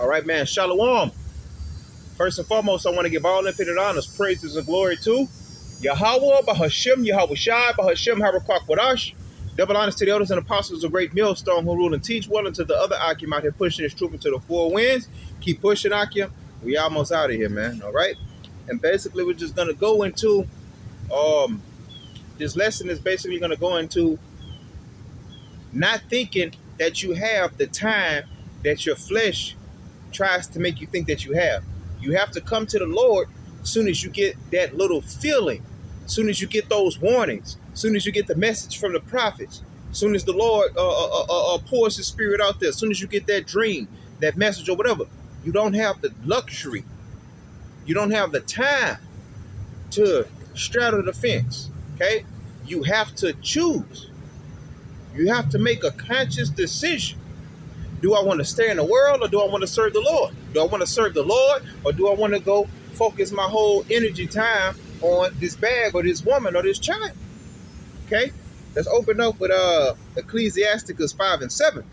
All right, man. Shalom. First and foremost, I want to give all infinite honors, praises, and glory to Yahweh, Bahashem, Yahweh Shai, Bahashem, Harakak Wadash. Double honors to the elders and apostles of great millstone who rule and teach well, and to the other Akim out here pushing his troop into the four winds. Keep pushing, Akim. We almost out of here, man. All right. And basically, we're just gonna go into this lesson is basically gonna go into not thinking that you have the time that your flesh tries to make you think that you have. You have to come to the Lord as soon as you get that little feeling, as soon as you get those warnings, as soon as you get the message from the prophets, as soon as the Lord pours his spirit out there, as soon as you get that dream, that message or whatever. You don't have the luxury. You don't have the time to straddle the fence, okay? You have to choose. You have to make a conscious decision. Do I want to stay in the world or do I want to serve the Lord? Do I want to serve the Lord or do I want to go focus my whole energy time on this bag or this woman or this child? Okay? Let's open up with Ecclesiasticus 5 and 7.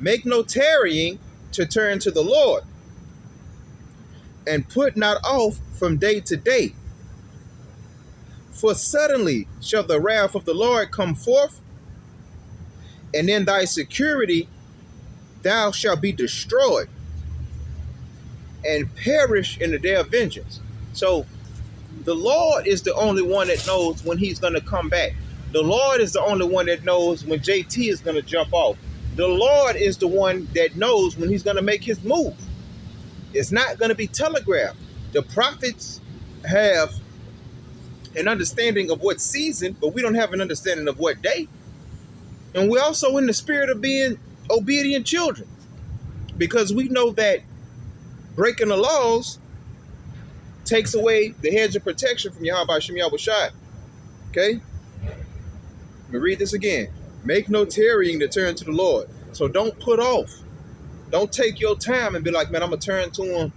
Make no tarrying to turn to the Lord, and put not off from day to day. For suddenly shall the wrath of the Lord come forth, and in thy security thou shalt be destroyed, and perish in the day of vengeance. So the Lord is the only one that knows when he's going to come back. The Lord is the only one that knows when JT is going to jump off. The Lord is the one that knows when he's going to make his move. It's not going to be telegraphed. The prophets have an understanding of what season, but we don't have an understanding of what day. And we're also in the spirit of being obedient children, because we know that breaking the laws takes away the hedge of protection from Yahweh Shem Yahweh Shai. Okay? Let me read this again. Make no tarrying to turn to the Lord. So don't put off. Don't take your time and be like, man, I'm going to turn to him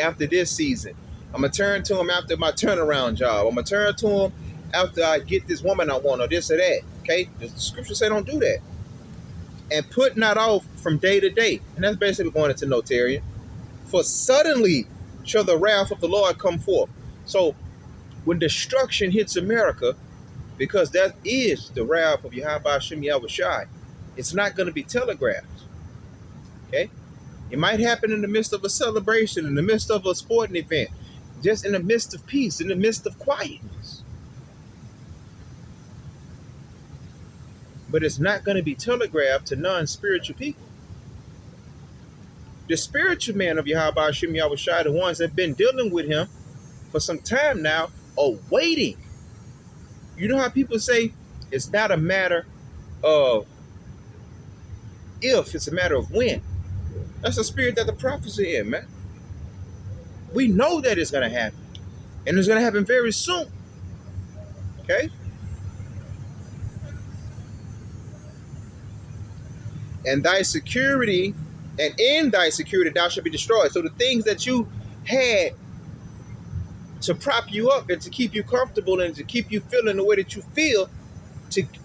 after this season. I'm going to turn to him after my turnaround job. I'm going to turn to him after I get this woman I want or this or that. Okay? The scripture say don't do that. And put not off from day to day. And that's basically going into no tarrying. For suddenly shall the wrath of the Lord come forth. So when destruction hits America, because that is the wrath of Yahweh Shem Yahweh Shai, it's not going to be telegraphed. Okay? It might happen in the midst of a celebration, in the midst of a sporting event, just in the midst of peace, in the midst of quietness. But it's not going to be telegraphed to non-spiritual people. The spiritual man of Yahweh Shem Yahweh Shai, the ones that have been dealing with him for some time now, are waiting. You know how people say it's not a matter of if, it's a matter of when. That's the spirit that the prophets are in, man. We know that it's going to happen. And it's going to happen very soon. Okay? And thy security, and in thy security thou shalt be destroyed. So the things that you had to prop you up and to keep you comfortable and to keep you feeling the way that you feel,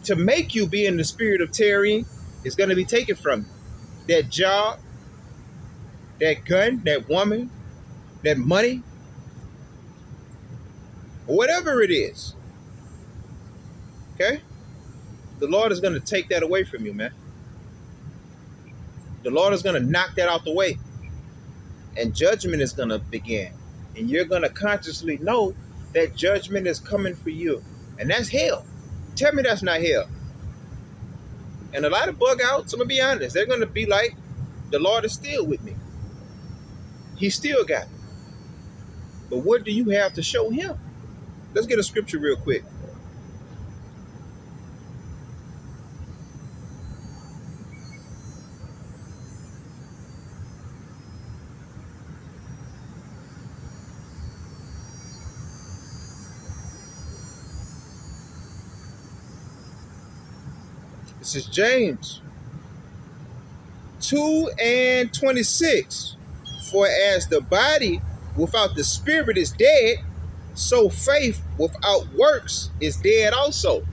to make you be in the spirit of tarrying, is going to be taken from you. That job, that gun, that woman, that money, whatever it is. Okay? The Lord is going to take that away from you, man. The Lord is going to knock that out the way. And judgment is going to begin. And you're going to consciously know that judgment is coming for you. And that's hell. Tell me that's not hell. And a lot of bug outs, I'm going to be honest, they're going to be like, the Lord is still with me. He still got me. But what do you have to show him? Let's get a scripture real quick. This is James 2 and 26. For as the body without the spirit is dead, so faith without works is dead also.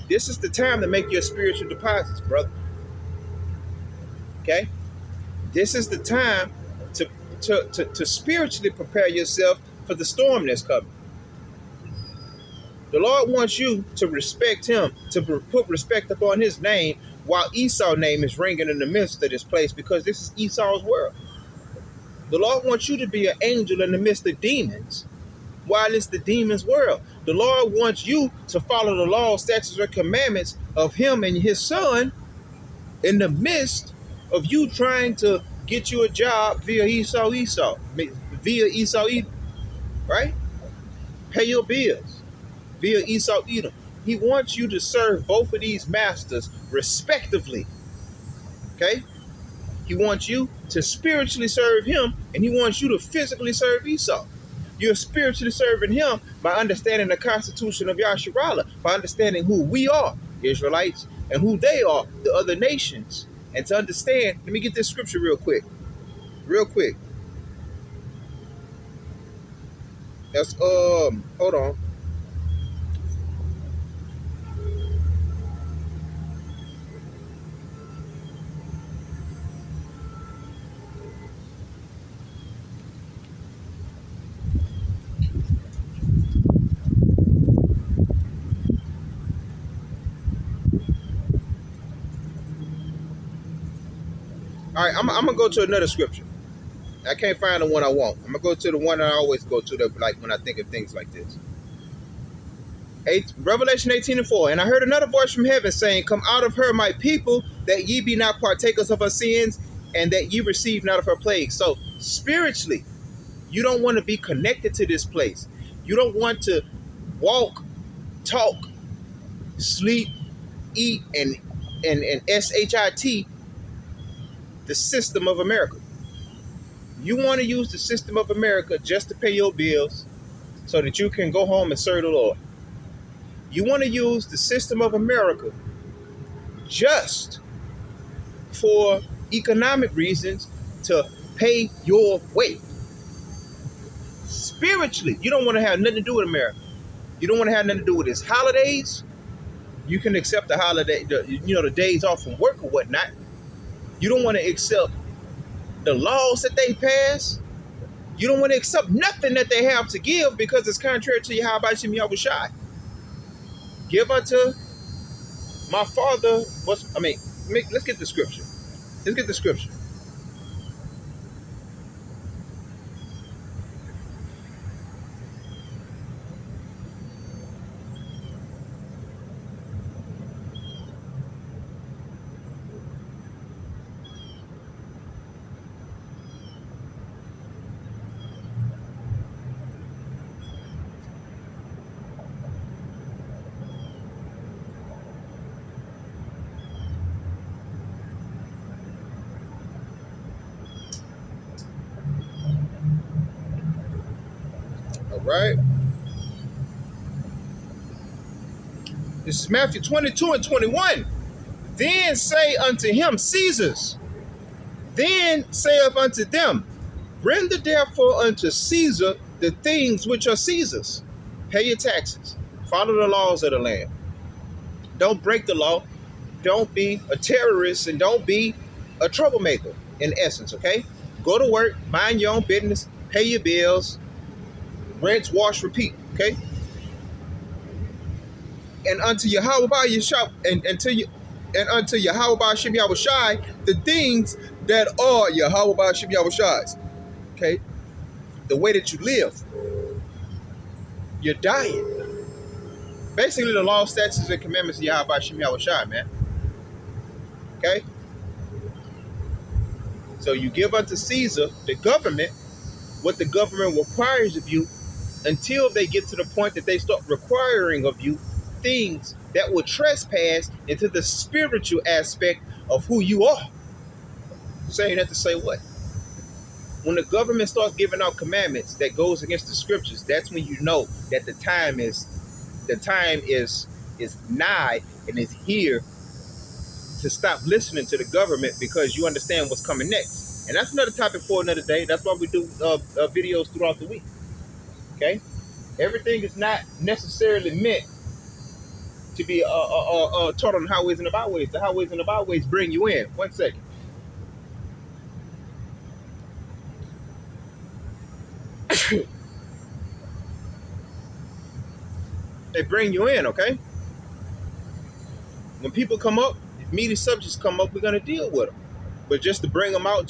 This is the time to make your spiritual deposits, brother. Okay? This is the time to, to spiritually prepare yourself for the storm that's coming. The Lord wants you to respect him, to put respect upon his name, while Esau's name is ringing in the midst of this place, because this is Esau's world. The Lord wants you to be an angel in the midst of demons, while it's the demon's world. The Lord wants you to follow the laws, statutes, and commandments of him and his son in the midst of you trying to get you a job via via Esau, right? Pay your bills via Esau, Edom. He wants you to serve both of these masters respectively, okay? He wants you to spiritually serve him, and he wants you to physically serve Esau. You're spiritually serving him by understanding the constitution of Yasharallah, by understanding who we are, Israelites, and who they are, the other nations. And to understand, let me get this scripture real quick. Real quick. That's hold on. All right, I'm gonna go to another scripture. I can't find the one I want. I'm gonna go to the one I always go to, that, like when I think of things like this. Revelation 18:4. And I heard another voice from heaven saying, "Come out of her, my people, that ye be not partakers of her sins, and that ye receive not of her plagues." So spiritually, you don't want to be connected to this place. You don't want to walk, talk, sleep, eat, and shit the system of America. You want to use the system of America just to pay your bills so that you can go home and serve the Lord. You want to use the system of America just for economic reasons to pay your way. Spiritually, you don't want to have nothing to do with America. You don't want to have nothing to do with its holidays. You can accept the holiday, the days off from work or whatnot. You don't want to accept the laws that they pass. You don't want to accept nothing that they have to give because it's contrary to Yahweh Shem Yahushai. Give unto my father. Let's get the scripture. Let's get the scripture. All right. This is Matthew 22:21. Then say unto him, Caesar's. Then saith unto them, render therefore unto Caesar the things which are Caesar's. Pay your taxes. Follow the laws of the land. Don't break the law. Don't be a terrorist, and don't be a troublemaker, in essence, okay? Go to work, mind your own business, pay your bills, rinse, wash, repeat, okay? And unto Yahweh unto Yahweh Shem Yahushai, the things that are Yahweh Shem Yahushai's. Okay? The way that you live, your diet. Basically the law, statutes, and commandments of Yahweh Shem Yahushai, man. Okay? So you give unto Caesar, the government, what the government requires of you, until they get to the point that they start requiring of you things that will trespass into the spiritual aspect of who you are. Saying that to say what? When the government starts giving out commandments that goes against the scriptures, that's when you know that the time is nigh and is here to stop listening to the government, because you understand what's coming next. And that's another topic for another day. That's why we do videos throughout the week. Okay? Everything is not necessarily meant to be taught on the highways and the byways. The highways and the byways bring you in. 1 second. They bring you in, okay? When people come up, if meaty subjects come up, we're gonna deal with them. But just to bring them out,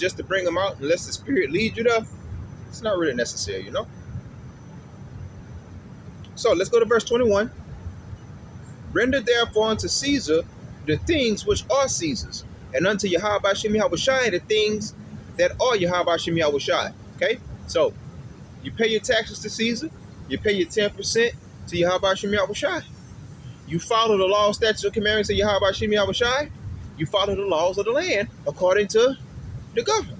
unless the Spirit leads you there, it's not really necessary, you know. So let's go to verse 21. Render therefore unto Caesar the things which are Caesar's, and unto Yahweh Shem Yahushai the things that are Yahweh Shem Yahushai. Okay? So you pay your taxes to Caesar, you pay your 10% to Yahweh Shem Yahushai. You follow the law, statutes, and commandments of Yahweh Shem Yahushai. You follow the laws of the land according to the government.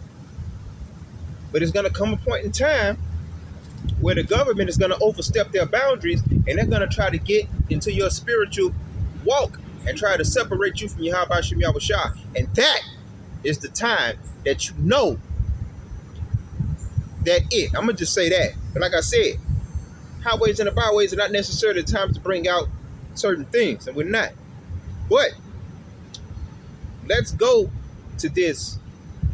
But it's going to come a point in time where the government is going to overstep their boundaries, and they're going to try to get into your spiritual walk and try to separate you from Yahweh Shem Yahushai. And that is the time that you know that I'm going to just say that. But like I said, highways and the byways are not necessarily the times to bring out certain things, and we're not. But let's go to this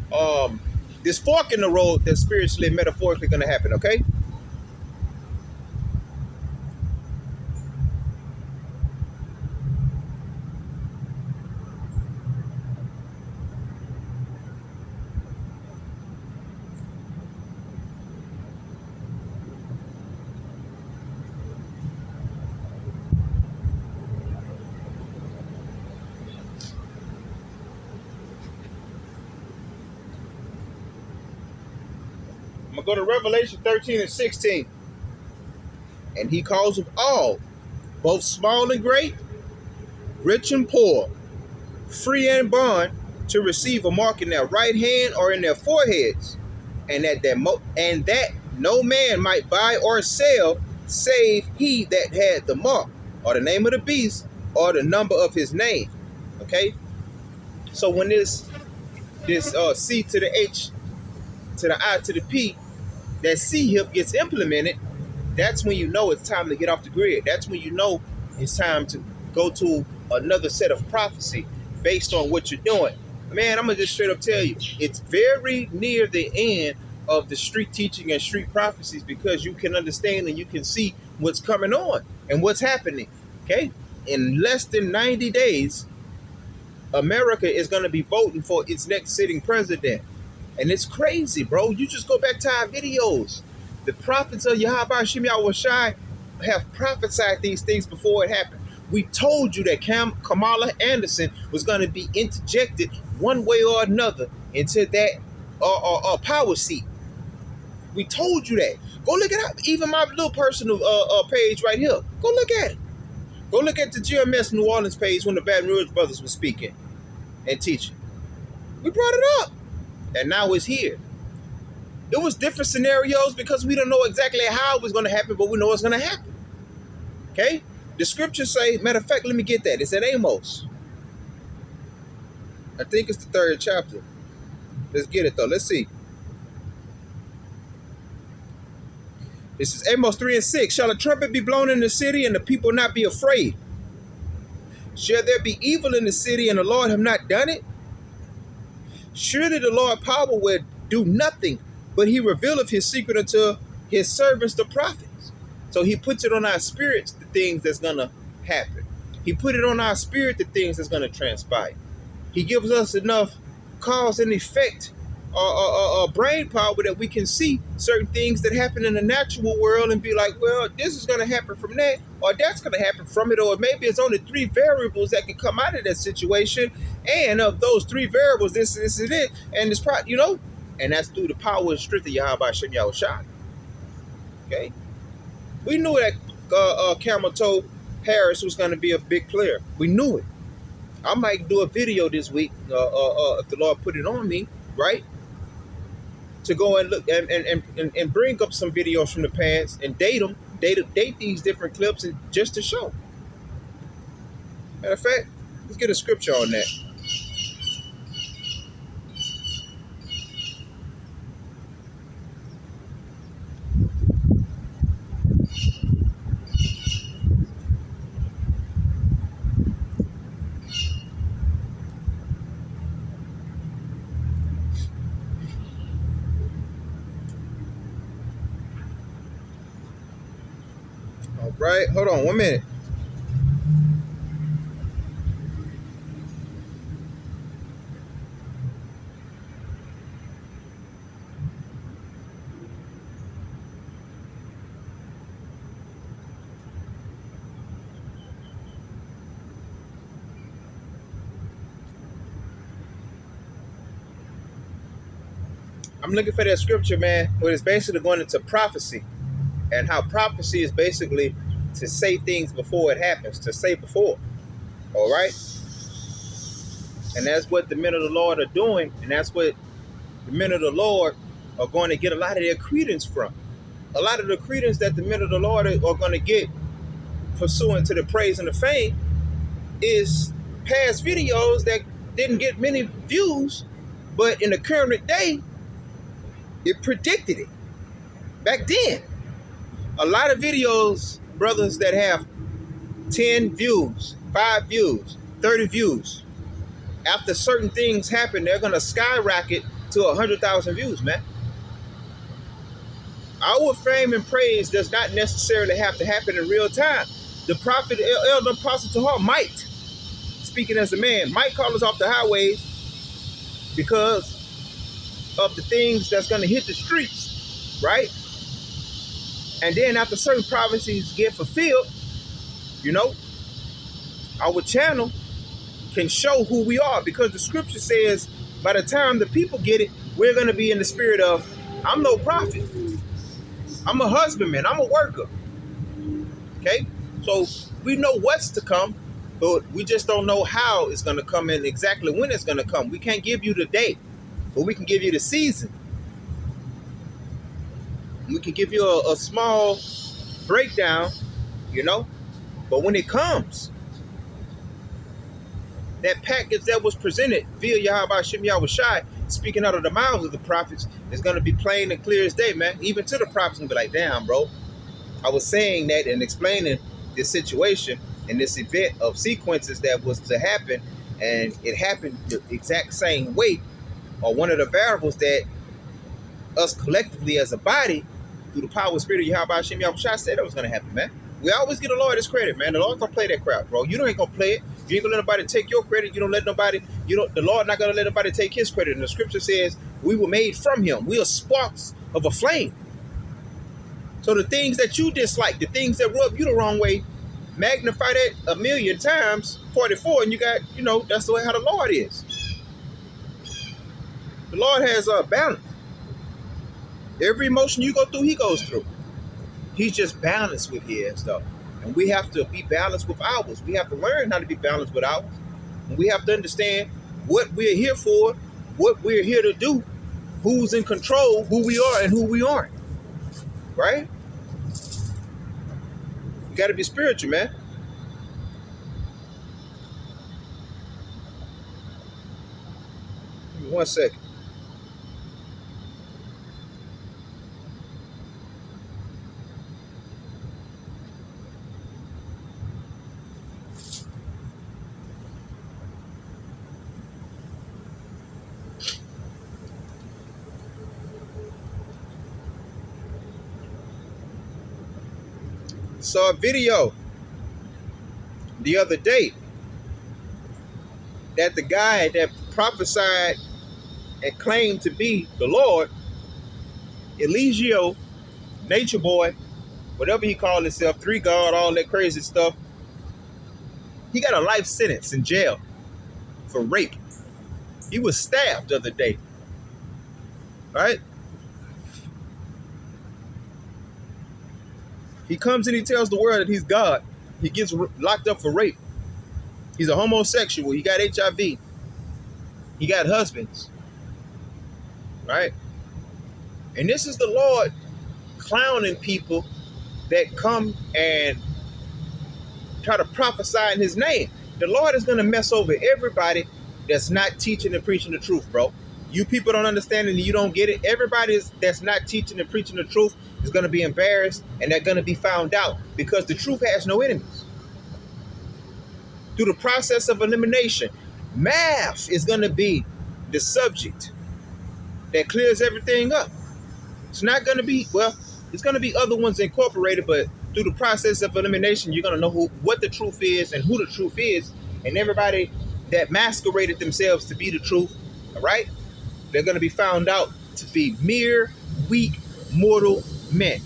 fork in the road that's spiritually and metaphorically going to happen, okay? I'm going to go to Revelation 13 and 16. And he calls them all, both small and great, rich and poor, free and bond, to receive a mark in their right hand or in their foreheads, and that no man might buy or sell save he that had the mark, or the name of the beast, or the number of his name. Okay? So when this C to the H to the I to the P, that C hip gets implemented, that's when you know it's time to get off the grid. That's when you know it's time to go to another set of prophecy based on what you're doing. Man, I'm going to just straight up tell you, it's very near the end of the street teaching and street prophecies, because you can understand and you can see what's coming on and what's happening. Okay? In less than 90 days, America is going to be voting for its next sitting president. And it's crazy, bro. You just go back to our videos. The prophets of Yahweh Shem Yahushai have prophesied these things before it happened. We told you that Kamala Anderson was going to be interjected one way or another into that power seat. We told you that. Go look it up. Even my little personal page right here. Go look at it. Go look at the GMS New Orleans page when the Baton Rouge brothers were speaking and teaching. We brought it up. And now it's here. It was different scenarios because we don't know exactly how it was going to happen, but we know it's going to happen. Okay? The scriptures say, matter of fact, let me get that. It's in Amos. I think it's the 3rd chapter. Let's get it though. Let's see. This is Amos 3 and 6. Shall a trumpet be blown in the city and the people not be afraid? Shall there be evil in the city and the Lord have not done it? Surely the Lord power will do nothing, but he revealeth his secret unto his servants, the prophets. So he puts it on our spirits, the things that's going to happen. He put it on our spirit, the things that's going to transpire. He gives us enough cause and effect brain power that we can see certain things that happen in the natural world and be like, well, this is going to happen from that, or that's going to happen from it, or maybe it's only 3 variables that can come out of that situation, and of those 3 variables, this is it, and it's probably, and that's through the power and strength of Yahweh Shem Yahushai. Okay, we knew that Camel Toe Harris was going to be a big player. We knew it. I might do a video this week if the Lord put it on me, right? To go and look and bring up some videos from the past and date these different clips, and just to show. Matter of fact, let's get a scripture on that. Right? Hold on 1 minute. I'm looking for that scripture, man, where it's basically going into prophecy, and how prophecy is basically to say things before it happens, to say before. All right? And that's what the men of the Lord are doing, and that's what the men of the Lord are going to get a lot of their credence from. A lot of the credence that the men of the Lord are going to get pursuant to the praise and the fame is past videos that didn't get many views, but in the current day, it predicted it. Back then, a lot of videos, brothers, that have 10 views, 5 views, 30 views, after certain things happen, they're going to skyrocket to 100,000 views, man. Our fame and praise does not necessarily have to happen in real time. The prophet, Elder Apostle Tahar, might, speaking as a man, might call us off the highways because of the things that's going to hit the streets, right? And then after certain prophecies get fulfilled, you know, our channel can show who we are, because the scripture says by the time the people get it, we're going to be in the spirit of, I'm no prophet. I'm a husbandman. I'm a worker. Okay? So we know what's to come, but we just don't know how it's going to come and exactly when it's going to come. We can't give you the day, but we can give you the season. We can give you a small breakdown, you know, but when it comes, that package that was presented via Yahweh Shem Yahushai, speaking out of the mouths of the prophets, is going to be plain and clear as day, man. Even to the prophets, and be like, damn, bro, I was saying that and explaining this situation and this event of sequences that was to happen, and it happened the exact same way, or one of the variables that us collectively as a body, through the power of spirit of Yahweh Hashem Yahushua, said that was going to happen, man. We always give the Lord his credit, man. The Lord's going to play that crowd, bro. You ain't going to play it. You ain't going to let nobody take your credit. You don't let nobody, the Lord not going to let nobody take his credit. And the scripture says we were made from him. We are sparks of a flame. So the things that you dislike, the things that rub you the wrong way, magnify that 1,000,000 times 44, and you got, that's the way how the Lord is. The Lord has a balance. Every emotion you go through, he goes through. He's just balanced with his stuff. And we have to be balanced with ours. We have to learn how to be balanced with ours. And we have to understand what we're here for, what we're here to do, who's in control, who we are and who we aren't. Right? You got to be spiritual, man. Give me 1 second. Saw a video the other day that the guy that prophesied and claimed to be the Lord, Eligio, Nature Boy, whatever he called himself, 3 God, all that crazy stuff, he got a life sentence in jail for rape. He was stabbed the other day. Right? He comes and he tells the world that he's God. He gets locked up for rape. He's a homosexual. He got HIV. He got husbands. Right? And this is the Lord clowning people that come and try to prophesy in his name. The Lord is going to mess over everybody that's not teaching and preaching the truth, bro. You people don't understand it and you don't get it. Everybody that's not teaching and preaching the truth is going to be embarrassed, and they're going to be found out, because the truth has no enemies. Through the process of elimination, math is going to be the subject that clears everything up. It's not going to be, well, it's going to be other ones incorporated, but through the process of elimination, you're gonna know what the truth is and who the truth is, and everybody that masqueraded themselves to be the truth, all right? They're gonna be found out to be mere, weak, mortal men,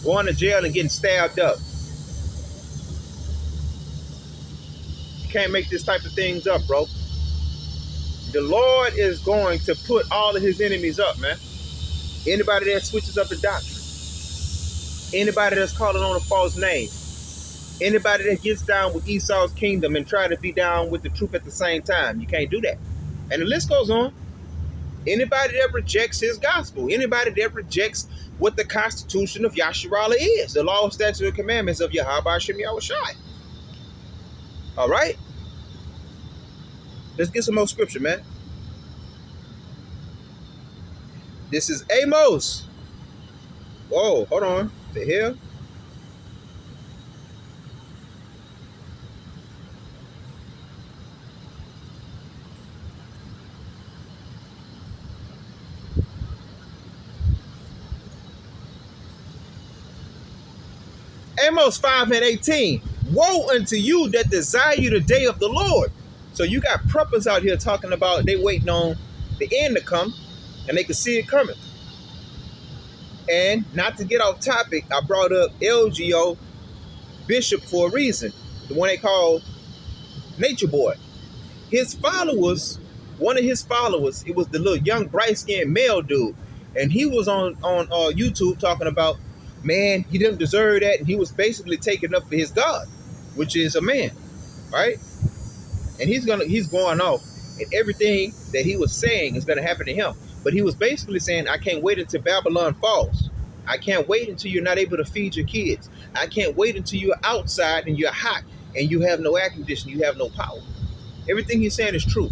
going to jail and getting stabbed up. You can't make this type of things up, bro. The Lord is going to put all of his enemies up, man. Anybody that switches up the doctrine, anybody that's calling on a false name, anybody that gets down with Esau's kingdom and try to be down with the truth at the same time, you can't do that. And the list goes on. Anybody that rejects his gospel, anybody that rejects what the constitution of Yasharallah is, the law, statutes, and commandments of Yahweh Hashem Yahushai. All right? Let's get some more scripture, man. This is Amos. Whoa, hold on. The hell? Amos 5:18. Woe unto you that desire you the day of the Lord. So you got preppers out here talking about they waiting on the end to come, and they can see it coming. And not to get off topic, I brought up LGO Bishop for a reason. The one they call Nature Boy. His followers, one of his followers, it was the little young bright-skinned male dude. And he was on YouTube talking about, man, he didn't deserve that. And he was basically taking up for his God, which is a man, right? And he's going off, and everything that he was saying is going to happen to him. But he was basically saying, I can't wait until Babylon falls. I can't wait until you're not able to feed your kids. I can't wait until you're outside and you're hot and you have no air conditioning, you have no power. Everything he's saying is true.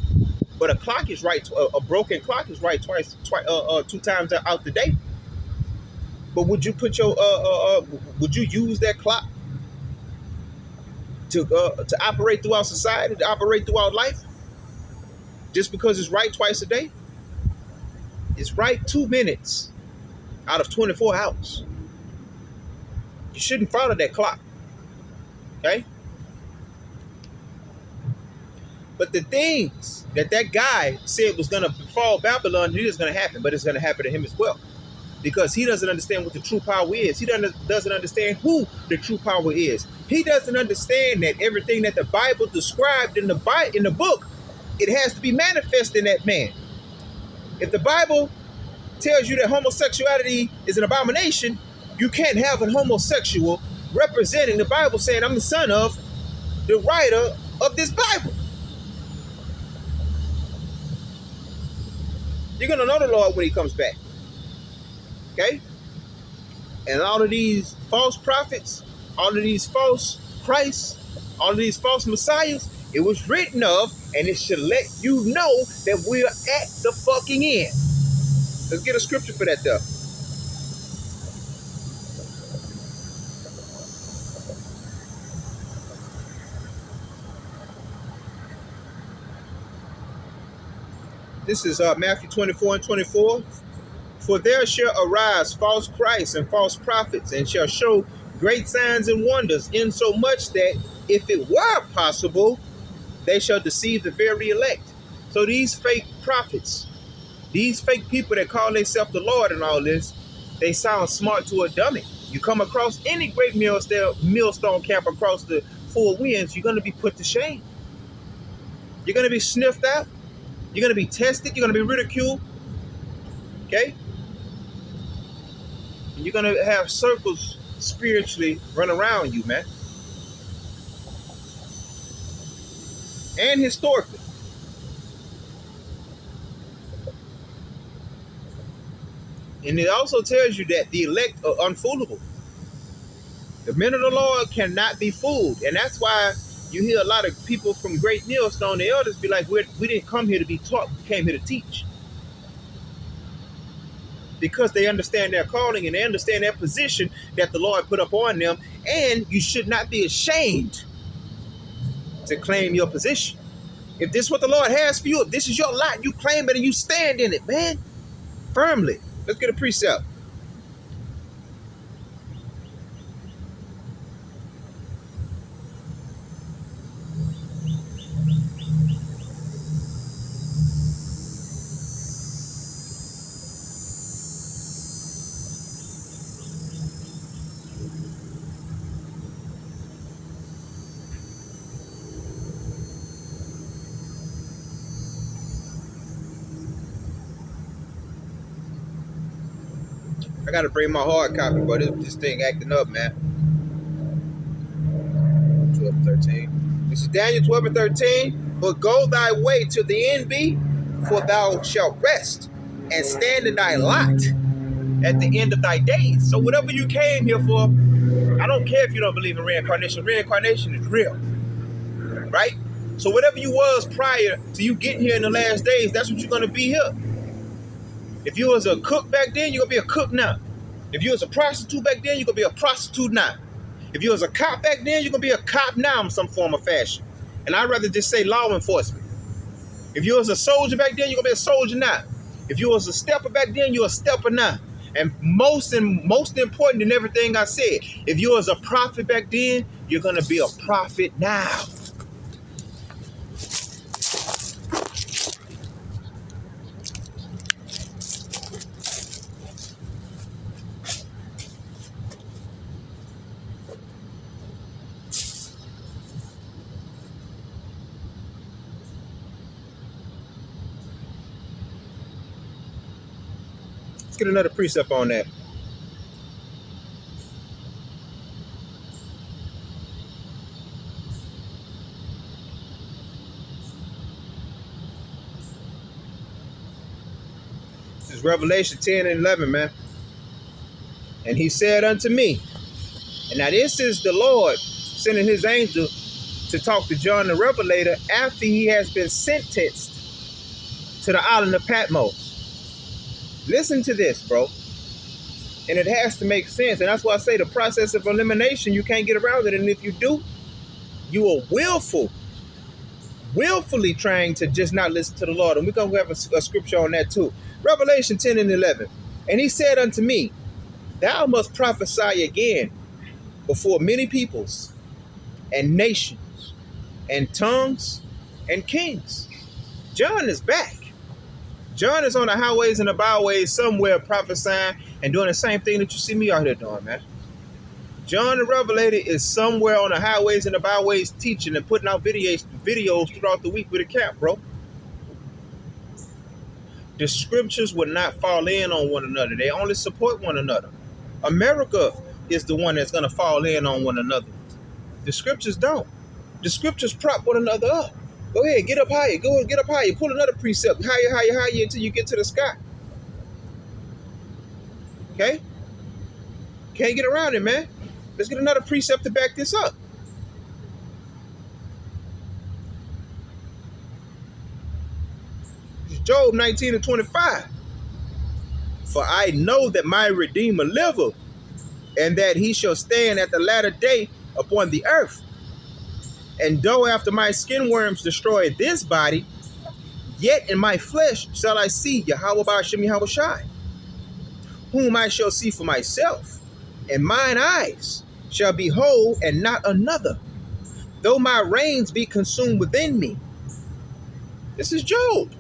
But a clock is right. A broken clock is right two times out the day. But would you put your would you use that clock to operate throughout society, to operate throughout life, just because it's right twice a day? It's right 2 minutes out of 24 hours. You shouldn't follow that clock, okay? But the things that guy said was going to befall Babylon, it is going to happen, but it's going to happen to him as well. Because he doesn't understand what the true power is. He doesn't understand who the true power is. He doesn't understand that everything that the Bible described in the book, it has to be manifest in that man. If the Bible tells you that homosexuality is an abomination, you can't have a homosexual representing the Bible saying, I'm the son of the writer of this Bible. You're going to know the Lord when he comes back. Okay? And all of these false prophets, all of these false Christs, all of these false messiahs, it was written of, and it should let you know that we're at the fucking end. Let's get a scripture for that, though. This is Matthew 24:24. For there shall arise false Christs and false prophets, and shall show great signs and wonders, insomuch that if it were possible, they shall deceive the very elect. So these fake prophets, these fake people that call themselves the Lord and all this, they sound smart to a dummy. You come across any great millstone camp across the four winds, you're going to be put to shame. You're going to be sniffed out. You're going to be tested. You're going to be ridiculed. Okay? And you're going to have circles spiritually run around you, man. And historically. And it also tells you that the elect are unfoolable. The men of the Lord cannot be fooled. And that's why you hear a lot of people from Great Millstone, the elders, be like, we didn't come here to be taught, we came here to teach. Because they understand their calling and they understand their position that the Lord put up on them. And you should not be ashamed to claim your position. If this is what the Lord has for you, if this is your lot, you claim it and you stand in it, man, firmly. Let's get a precept. I gotta bring my hard copy, but this thing acting up, man. 12 and 13. This is Daniel 12 and 13. But go thy way to the end be, for thou shalt rest and stand in thy lot at the end of thy days. So whatever you came here for, I don't care if you don't believe in reincarnation. Reincarnation is real, right? So whatever you was prior to you getting here in the last days, that's what you're gonna be here. If you was a cook back then, you're gonna be a cook now. If you was a prostitute back then, you're gonna be a prostitute now. If you was a cop back then, you're gonna be a cop now in some form or fashion. And I'd rather just say law enforcement. If you was a soldier back then, you're gonna be a soldier now. If you was a stepper back then, you're a stepper now. And most important than everything I said, if you was a prophet back then, you're gonna be a prophet now. Let's get another precept on that. This is Revelation 10 and 11, man. And he said unto me, and now this is the Lord sending his angel to talk to John the Revelator after he has been sentenced to the island of Patmos. Listen to this, bro. And it has to make sense. And that's why I say the process of elimination, you can't get around it. And if you do, you are willfully trying to just not listen to the Lord. And we're going to have a scripture on that too. Revelation 10 and 11. And he said unto me, thou must prophesy again before many peoples and nations and tongues and kings. John is back. John is on the highways and the byways somewhere prophesying and doing the same thing that you see me out here doing, man. John the Revelator is somewhere on the highways and the byways teaching and putting out videos throughout the week with a cap, bro. The scriptures will not fall in on one another. They only support one another. America is the one that's going to fall in on one another. The scriptures don't. The scriptures prop one another up. Go ahead, get up higher. Go and get up higher. Pull another precept. Higher until you get to the sky. Okay? Can't get around it, man. Let's get another precept to back this up. Job 19 and 25. For I know that my Redeemer liveth, and that he shall stand at the latter day upon the earth. And though after my skin worms destroy this body, yet in my flesh shall I see Yahweh Ba'ashem Yahweh Shai, whom I shall see for myself, and mine eyes shall behold and not another, though my reins be consumed within me. This is Job.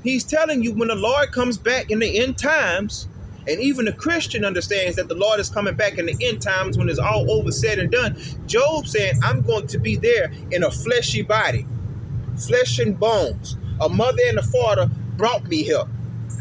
He's telling you when the Lord comes back in the end times, and even the Christian understands that the Lord is coming back in the end times when it's all over, said and done. Job saying, I'm going to be there in a fleshy body, flesh and bones. A mother and a father brought me here.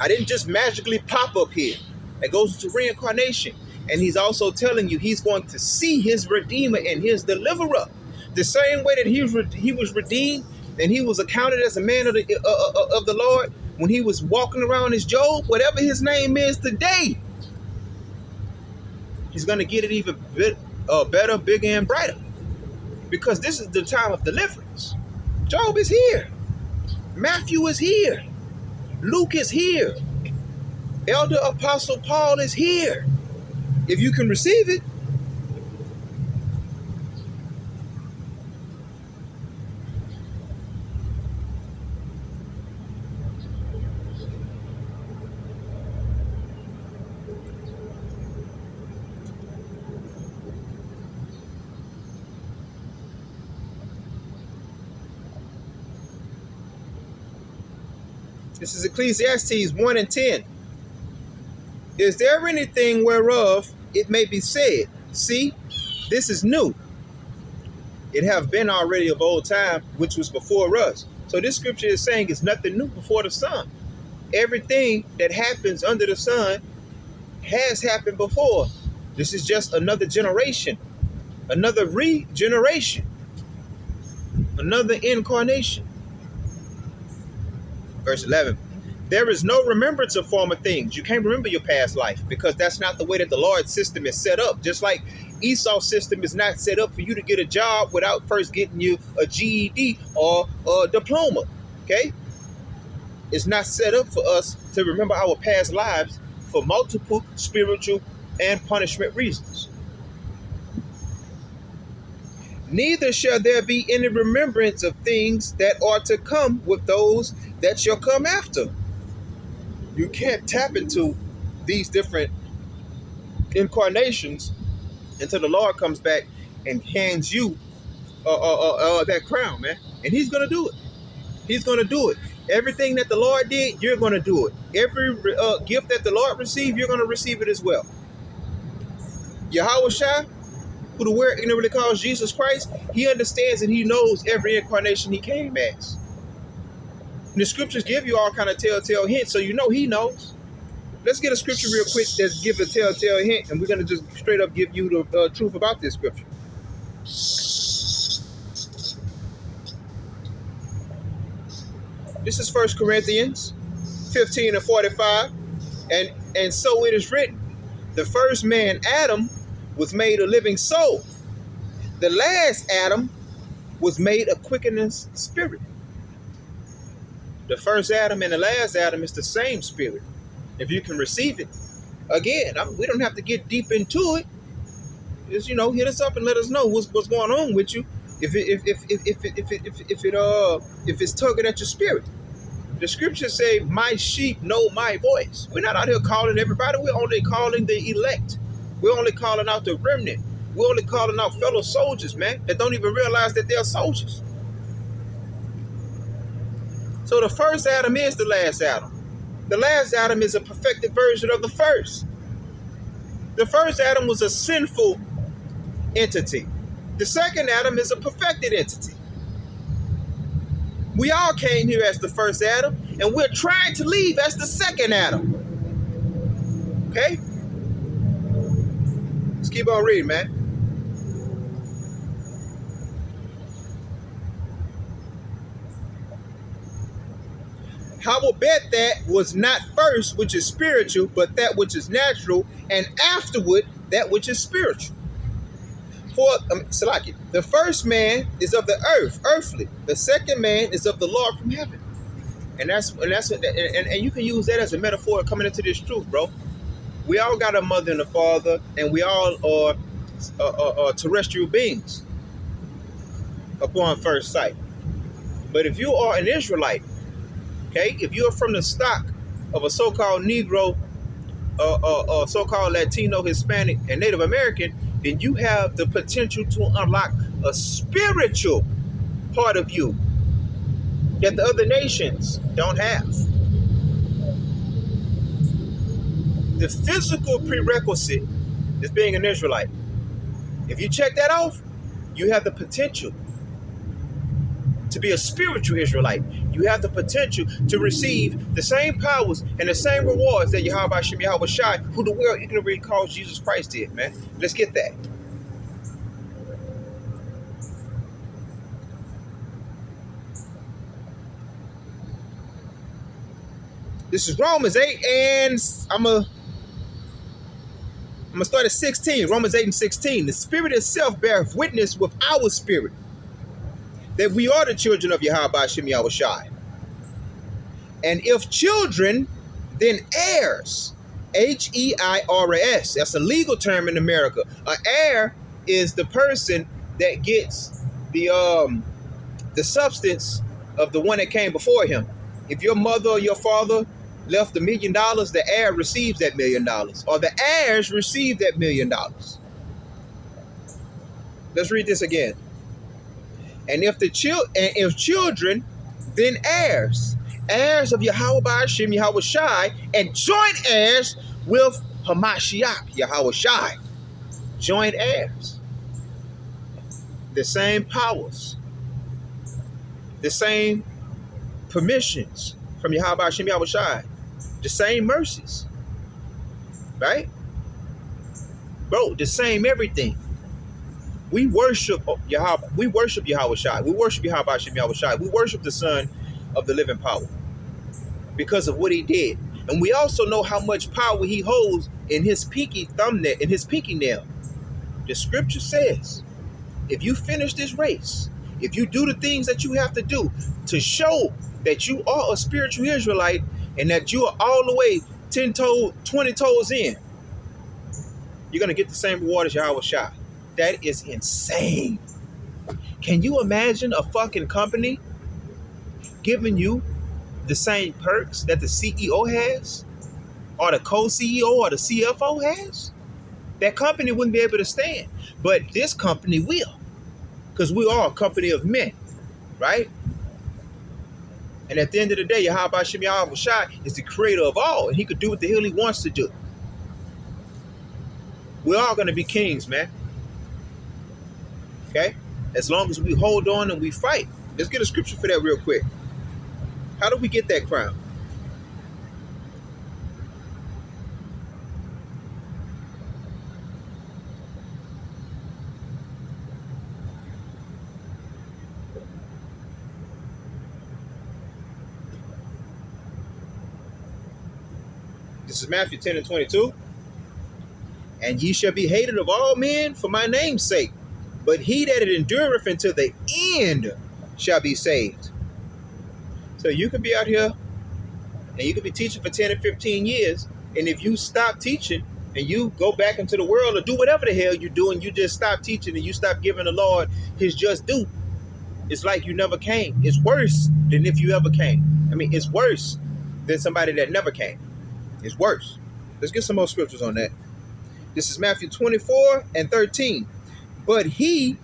I didn't just magically pop up here. It goes to reincarnation. And he's also telling you he's going to see his Redeemer and his Deliverer. The same way that he was redeemed and he was accounted as a man of the Lord when he was walking around as Job, whatever his name is today, he's going to get it even better, bigger, and brighter. Because this is the time of deliverance. Job is here. Matthew is here. Luke is here. Elder Apostle Paul is here. If you can receive it. This is Ecclesiastes 1 and 10. Is there anything whereof it may be said, see, this is new? It have been already of old time, which was before us. So this scripture is saying it's nothing new before the sun. Everything that happens under the sun has happened before. This is just another generation, another regeneration, another incarnation. Verse 11. There is no remembrance of former things. You can't remember your past life because that's not the way that the Lord's system is set up. Just like Esau's system is not set up for you to get a job without first getting you a GED or a diploma. Okay? It's not set up for us to remember our past lives for multiple spiritual and punishment reasons. Neither shall there be any remembrance of things that are to come with those that shall come after. You can't tap into these different incarnations until the Lord comes back and hands you that crown, man. And he's going to do it. He's going to do it. Everything that the Lord did, you're going to do it. Every gift that the Lord received, you're going to receive it as well. Yahweh Shai, who the word ignorantly calls Jesus Christ, he understands and he knows every incarnation he came as. And the scriptures give you all kind of telltale hints, so you know he knows. Let's get a scripture real quick that's give a telltale hint, and we're going to just straight up give you the truth about this scripture. This is 1 Corinthians 15 and 45. And so it is written, the first man, Adam, was made a living soul. The last Adam was made a quickening spirit. The first Adam and the last Adam is the same spirit. If you can receive it, again, we don't have to get deep into it. Just hit us up and let us know what's going on with you. If it's tugging at your spirit, the scriptures say, "My sheep know my voice." We're not out here calling everybody. We're only calling the elect. We're only calling out the remnant. We're only calling out fellow soldiers, man, that don't even realize that they're soldiers. So the first Adam is the last Adam. The last Adam is a perfected version of the first. The first Adam was a sinful entity. The second Adam is a perfected entity. We all came here as the first Adam, and we're trying to leave as the second Adam. Okay? Let's keep on reading, man. I will bet that was not first which is spiritual, but that which is natural, and afterward that which is spiritual. For Salaki, the first man is of the earth, earthly. The second man is of the Lord from heaven. And you can use that as a metaphor coming into this truth, bro. We all got a mother and a father, and we all are terrestrial beings upon first sight. But if you are an Israelite, okay, if you're from the stock of a so-called Negro, so-called Latino, Hispanic, and Native American, then you have the potential to unlock a spiritual part of you that the other nations don't have. The physical prerequisite is being an Israelite. If you check that off, you have the potential to be a spiritual Israelite. You have the potential to receive the same powers and the same rewards that Yahweh Shem Yahweh Shai, who the world ignorantly calls Jesus Christ, did, man. Let's get that. This is Romans 8, and I'm gonna start at 16. Romans 8 and 16. The Spirit itself beareth witness with our spirit that we are the children of Yahweh Shem Yahweh Shai. And if children, then heirs. Heirs. That's a legal term in America. An heir is the person that gets the substance of the one that came before him. If your mother or your father left $1 million, the heir receives that $1 million, or the heirs receive that $1 million. Let's read this again. And if children, then heirs. Heirs of Yahweh Shem Yahweh Shai, and joint heirs with Hamashiach Yahweh Shai. Joint heirs. The same powers. The same permissions from Yahweh Shem Yahweh Shai. The same mercies. Right? Bro, the same everything. We worship Yahweh. We worship Yahweh Shai. We worship Yahweh Shem Yahweh Shai. We worship the Son of the living power because of what he did. And we also know how much power he holds in his pinky thumbnail, in his pinky nail. The scripture says, if you finish this race, if you do the things that you have to do to show that you are a spiritual Israelite and that you are all the way 10 toes, 20 toes in, you're going to get the same reward as Yahweh Shai. That is insane. Can you imagine a fucking company giving you the same perks that the CEO has, or the co-CEO or the CFO has? That company wouldn't be able to stand. But this company will, because we are a company of men, right? And at the end of the day, Yahweh Shem Yahweh Shai is the creator of all, and he could do what the hell he wants to do. We're all going to be kings, man. Okay? As long as we hold on and we fight. Let's get a scripture for that real quick. How do we get that crown? This is Matthew 10 and 22. And ye shall be hated of all men for my name's sake, but he that endureth until the end shall be saved. So you could be out here and you could be teaching for 10 or 15 years, and if you stop teaching and you go back into the world or do whatever the hell you're doing, you just stop teaching and you stop giving the Lord his just due, it's like you never came. It's worse than if you ever came. I mean, it's worse than somebody that never came. It's worse. Let's get some more scriptures on that. This is Matthew 24 and 13. But he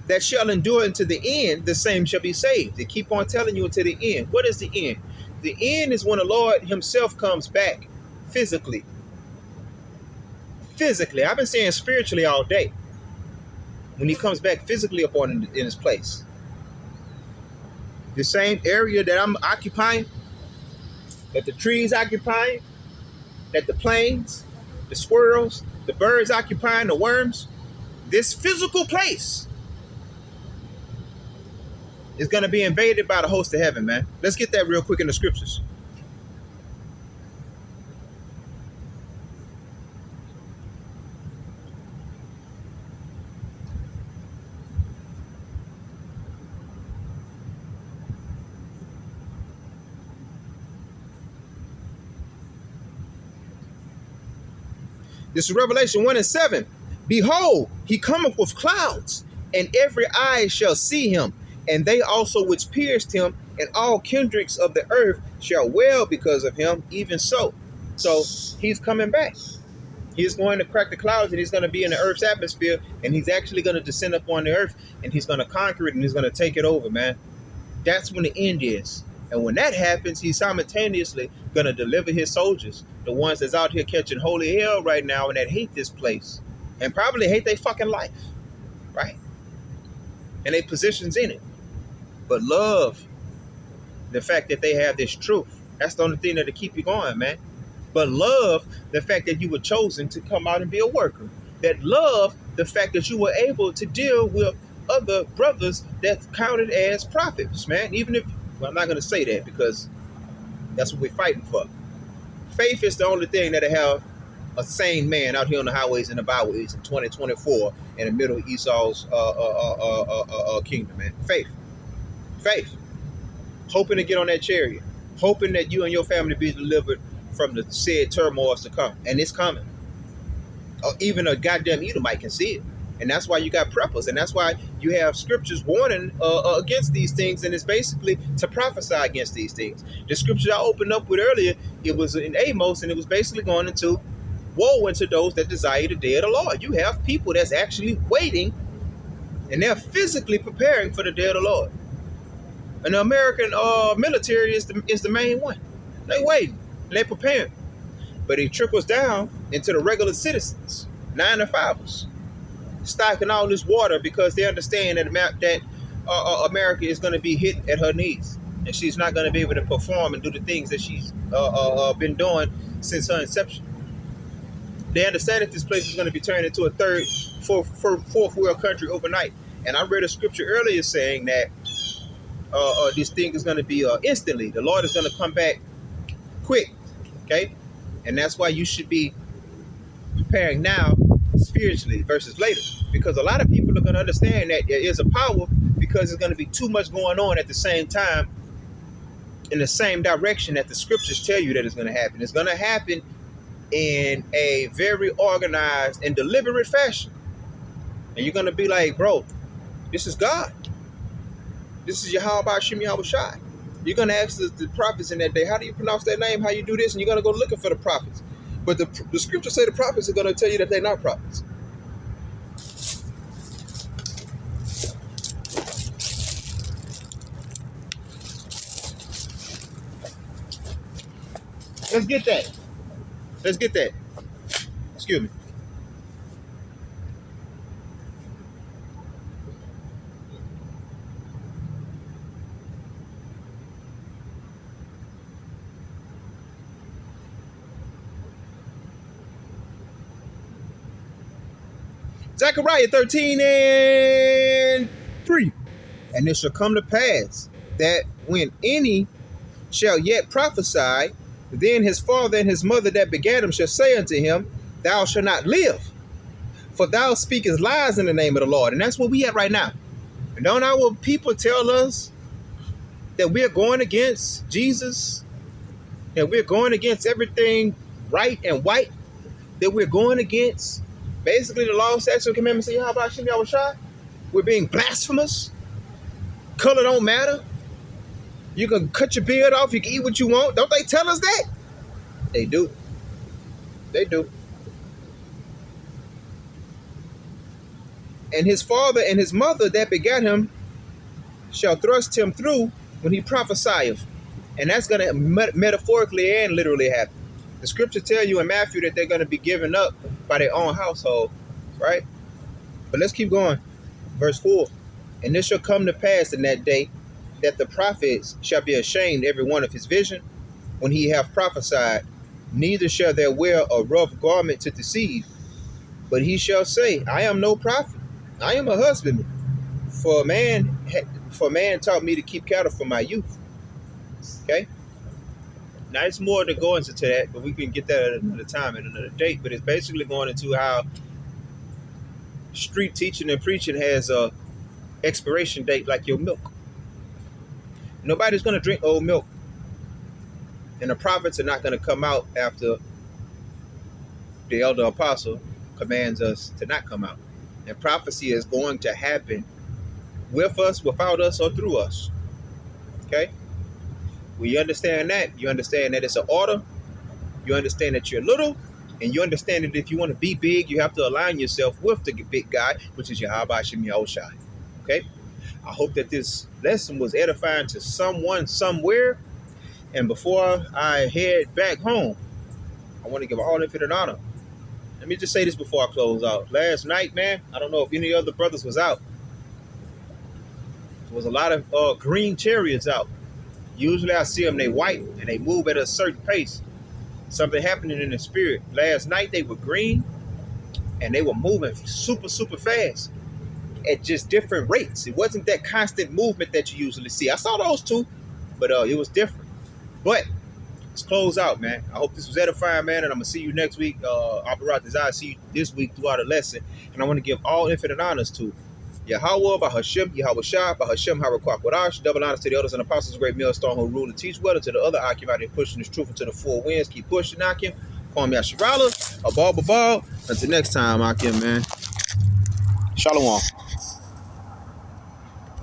that shall endure unto the end, the same shall be saved. They keep on telling you until the end. What is the end? The end is when the Lord himself comes back physically. Physically. I've been saying spiritually all day. When he comes back physically upon in his place. The same area that I'm occupying, that the trees occupying, that the planes, the squirrels, the birds occupying, the worms, this physical place is going to be invaded by the host of heaven, man. Let's get that real quick in the scriptures. This is Revelation 1 and 7. Behold, he cometh with clouds, and every eye shall see him, and they also which pierced him, and all kindreds of the earth shall wail because of him, even so. So he's coming back. He's going to crack the clouds, and he's going to be in the earth's atmosphere, and he's actually going to descend upon the earth, and he's going to conquer it, and he's going to take it over, man. That's when the end is. And when that happens, he's simultaneously going to deliver his soldiers, the ones that's out here catching holy hell right now and that hate this place and probably hate their fucking life, right? And their positions in it. But love the fact that they have this truth. That's the only thing that'll keep you going, man. But love the fact that you were chosen to come out and be a worker. That love the fact that you were able to deal with other brothers that's counted as prophets, man. Even if, well, I'm not going to say that because that's what we're fighting for. Faith is the only thing that'll have a sane man out here on the highways and the byways in 2024 in the middle of Esau's kingdom, man. Faith. Faith. Hoping to get on that chariot. Hoping that you and your family be delivered from the said turmoils to come. And it's coming. Even a goddamn Edomite can see it. And that's why you got preppers. And that's why you have scriptures warning against these things. And it's basically to prophesy against these things. The scripture I opened up with earlier, it was in Amos, and it was basically going into woe unto those that desire the day of the Lord. You have people that's actually waiting, and they're physically preparing for the day of the Lord. And the American military is the main one. They waiting, and they preparing. But it trickles down into the regular citizens, 9-to-5ers, stocking all this water because they understand that America is going to be hit at her knees, and she's not going to be able to perform and do the things that she's been doing since her inception. They understand that this place is going to be turned into a fourth world country overnight. And I read a scripture earlier saying that this thing is going to be instantly. The Lord is going to come back quick, okay? And that's why you should be preparing now spiritually versus later. Because a lot of people are going to understand that there is a power because there's going to be too much going on at the same time in the same direction that the scriptures tell you that it's going to happen. It's going to happen in a very organized and deliberate fashion. And you're going to be like, bro, this is God. This is Yahweh Shem Yahweh Shai. You're going to ask the prophets in that day, how do you pronounce that name? How you do this? And you're going to go looking for the prophets. But the scriptures say the prophets are going to tell you that they're not prophets. Let's get that. Let's get that. Excuse me. Zechariah 13:3. And it shall come to pass that when any shall yet prophesy, then his father and his mother that begat him shall say unto him, thou shalt not live, for thou speakest lies in the name of the Lord. And that's where we at right now. And don't our people tell us that we're going against Jesus, that we're going against everything right and white, that we're going against basically the law, statutes, and commandments of Yahweh Shem Yahweh Shai? We're being blasphemous. Color don't matter. You can cut your beard off. You can eat what you want. Don't they tell us that? They do. They do. And his father and his mother that begat him shall thrust him through when he prophesieth. And that's going to metaphorically and literally happen. The scripture tell you in Matthew that they're going to be given up by their own household, right? But let's keep going. Verse 4. And this shall come to pass in that day that the prophets shall be ashamed every one of his vision when he hath prophesied. Neither shall they wear a rough garment to deceive, but he shall say, I am no prophet. I am a husbandman. For man taught me to keep cattle from my youth. Okay? Now it's more to go into that, but we can get that at another time, at another date. But it's basically going into how street teaching and preaching has a expiration date like your milk. Nobody's going to drink old milk. And the prophets are not going to come out after the elder apostle commands us to not come out. And prophecy is going to happen with us, without us, or through us. Okay? When you understand that, you understand that it's an order. You understand that you're little. And you understand that if you want to be big, you have to align yourself with the big guy, which is Yahweh Shem Yahweh Shai. Okay? I hope that this lesson was edifying to someone somewhere. And before I head back home, I want to give all infinite honor. Let me just say this before I close out. Last night, man, I don't know if any other brothers was out. There was a lot of green chariots out. Usually I see them, they white, and they move at a certain pace. Something happening in the spirit. Last night they were green, and they were moving super, super fast at just different rates. It wasn't that constant movement that you usually see. I saw those too, but it was different. But let's close out, man. I hope this was edifying, man, and I'm going to see you next week. I'll see you this week throughout the lesson, and I want to give all infinite honors to Yahweh, Bahashem, Yahweh Shai, Bahashem, Harakwa Kodash, double honors to the elders and apostles, a great millstone who rule and teach well, and to the other Akim out there pushing this truth into the four winds. Keep pushing, Akim. Kwame Yashirala, Abal Babal. Until next time, Akim, man. Shalom.